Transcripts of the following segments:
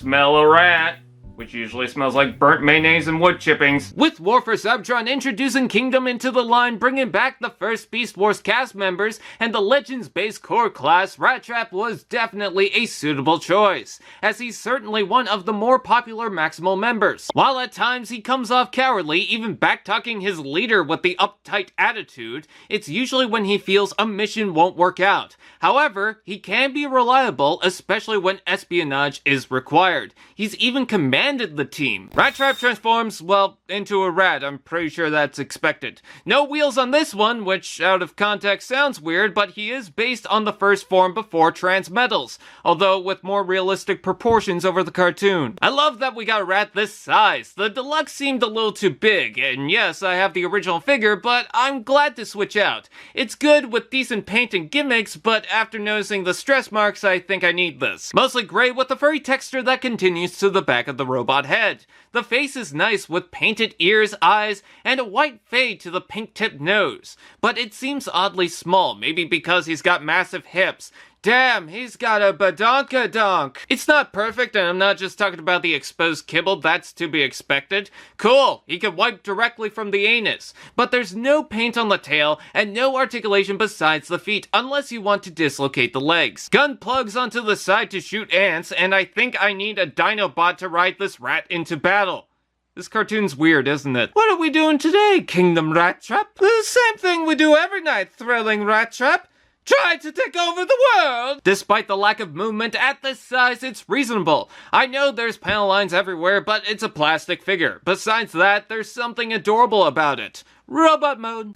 smell a rat, which usually smells like burnt mayonnaise and wood chippings. With War for Cybertron introducing Kingdom into the line, bringing back the first Beast Wars cast members, and the Legends-based core class, Rattrap was definitely a suitable choice, as he's certainly one of the more popular Maximal members. While at times he comes off cowardly, even backtalking his leader with the uptight attitude, it's usually when he feels a mission won't work out. However, he can be reliable, especially when espionage is required. He's even commanded the team. Rattrap transforms, well, into a rat. I'm pretty sure that's expected. No wheels on this one, which out of context sounds weird, but he is based on the first form before Transmetals, although with more realistic proportions over the cartoon. I love that we got a rat this size. The deluxe seemed a little too big, and yes, I have the original figure, but I'm glad to switch out. It's good with decent paint and gimmicks, but after noticing the stress marks, I think I need this. Mostly gray with a furry texture that continues to the back of the robot head. The face is nice with painted ears, eyes, and a white fade to the pink-tipped nose. But it seems oddly small, maybe because he's got massive hips. Damn, he's got a badonkadonk. It's not perfect, and I'm not just talking about the exposed kibble, that's to be expected. Cool, he can wipe directly from the anus. But there's no paint on the tail, and no articulation besides the feet, unless you want to dislocate the legs. Gun plugs onto the side to shoot ants, and I think I need a Dinobot to ride this rat into battle. This cartoon's weird, isn't it? What are we doing today, Kingdom Rattrap? The same thing we do every night, thrilling Rattrap. Try to take over the world! Despite the lack of movement at this size, it's reasonable. I know there's panel lines everywhere, but it's a plastic figure. Besides that, there's something adorable about it. Robot mode.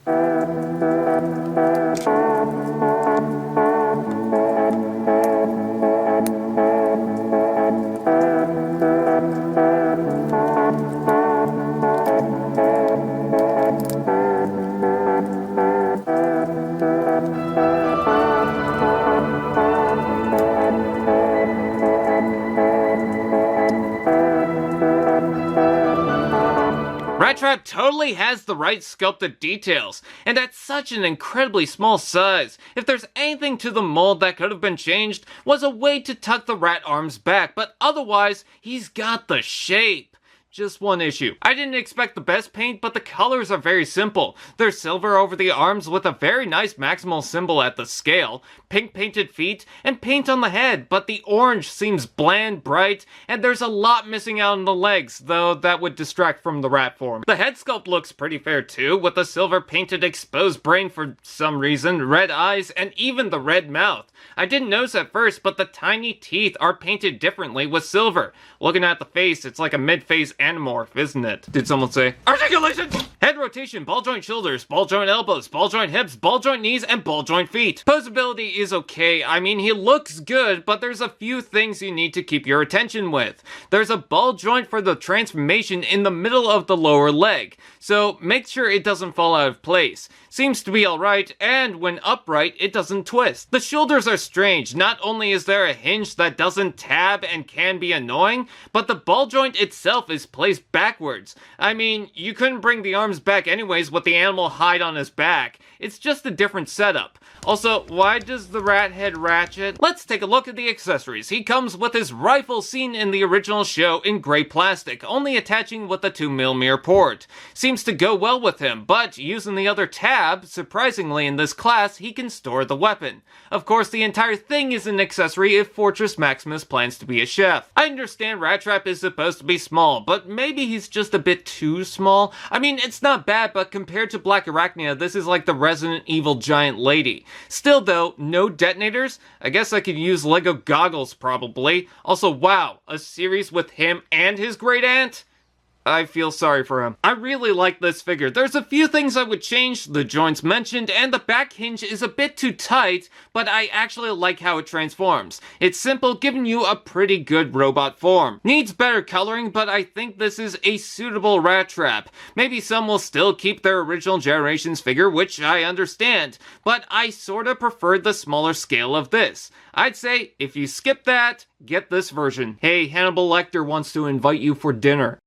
Rattrap totally has the right sculpted details, and at such an incredibly small size. If there's anything to the mold that could have been changed, was a way to tuck the rat arms back, but otherwise, he's got the shape. Just one issue. I didn't expect the best paint, but the colors are very simple. There's silver over the arms with a very nice Maximal symbol at the scale, pink painted feet, and paint on the head, but the orange seems bland, bright, and there's a lot missing out on the legs, though that would distract from the rat form. The head sculpt looks pretty fair too, with the silver painted exposed brain for some reason, red eyes, and even the red mouth. I didn't notice at first, but the tiny teeth are painted differently with silver. Looking at the face, it's like a mid-phase Animorph, isn't it? Did someone say Articulation? Head rotation, ball joint shoulders, ball joint elbows, ball joint hips, ball joint knees, and ball joint feet. Posability is okay. I mean, he looks good, but there's a few things you need to keep your attention with. There's a ball joint for the transformation in the middle of the lower leg, so make sure it doesn't fall out of place. Seems to be alright, and when upright, it doesn't twist. The shoulders are strange. Not only is there a hinge that doesn't tab and can be annoying, but the ball joint itself is placed backwards. I mean, you couldn't bring the arms back anyways with the animal hide on his back. It's just a different setup. Also, why does the rat head ratchet? Let's take a look at the accessories. He comes with his rifle seen in the original show in gray plastic, only attaching with a 2mm port. Seems to go well with him, but using the other tab, surprisingly in this class, he can store the weapon. Of course, the entire thing is an accessory if Fortress Maximus plans to be a chef. I understand Rattrap is supposed to be small, but maybe he's just a bit too small. I mean, it's not bad, but compared to Black Arachnia, this is like the Resident Evil giant lady. Still though, no detonators? I guess I could use Lego goggles probably. Also, wow, a series with him and his great aunt? I feel sorry for him. I really like this figure. There's a few things I would change, the joints mentioned, and the back hinge is a bit too tight, but I actually like how it transforms. It's simple, giving you a pretty good robot form. Needs better coloring, but I think this is a suitable Rattrap. Maybe some will still keep their original generation's figure, which I understand, but I sorta prefer the smaller scale of this. I'd say, if you skip that, get this version. Hey, Hannibal Lecter wants to invite you for dinner.